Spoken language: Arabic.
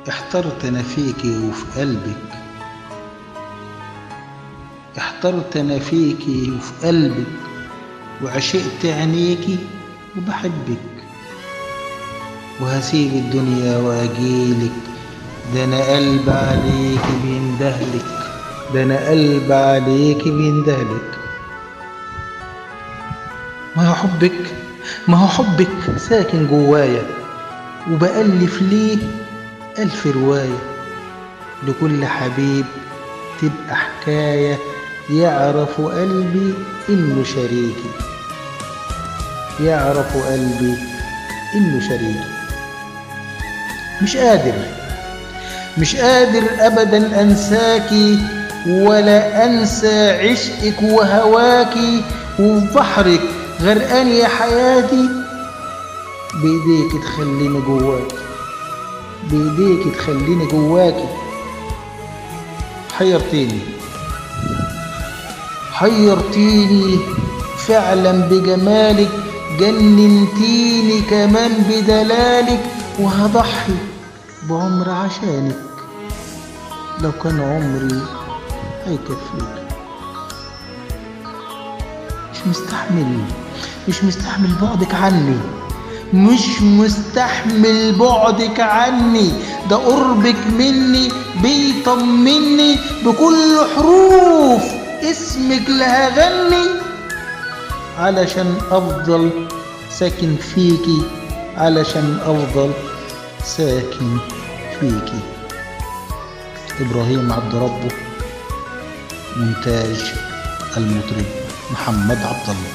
احترت أنا فيكي وفي قلبك، احترت أنا فيكي وفي قلبك، وعشقت عينيكي وبحبك، وهسيب الدنيا وأجيلك. ده أنا قلب عليكي بيندهلك، ده أنا قلب عليكي بيندهلك. ما هو حبك ساكن جوايا، وبألف ليه ألف رواية. لكل حبيب تبقى حكاية، يعرف قلبي إنه شريكي، يعرف قلبي إنه شريكي. مش قادر أبدا أنساكي، ولا أنسى عشقك وهواكي. وفي بحرك غرقان يا حياتي، بإيديك تخليني جواكي، بإيديك تخليني جواكي. حيرتيني فعلا بجمالك، جننتيني كمان بدلالك. وهضحي بعمر عشانك، لو كان عمري هيكفيك. مش مستحمل بعدك عني، مش مستحمل بعدك عني. ده قربك مني بيطمني، بكل حروف اسمك لهغني، علشان أفضل ساكن فيكي، علشان أفضل ساكن فيكي. إبراهيم عبد ربه، مونتاج المطرب محمد عبد الله.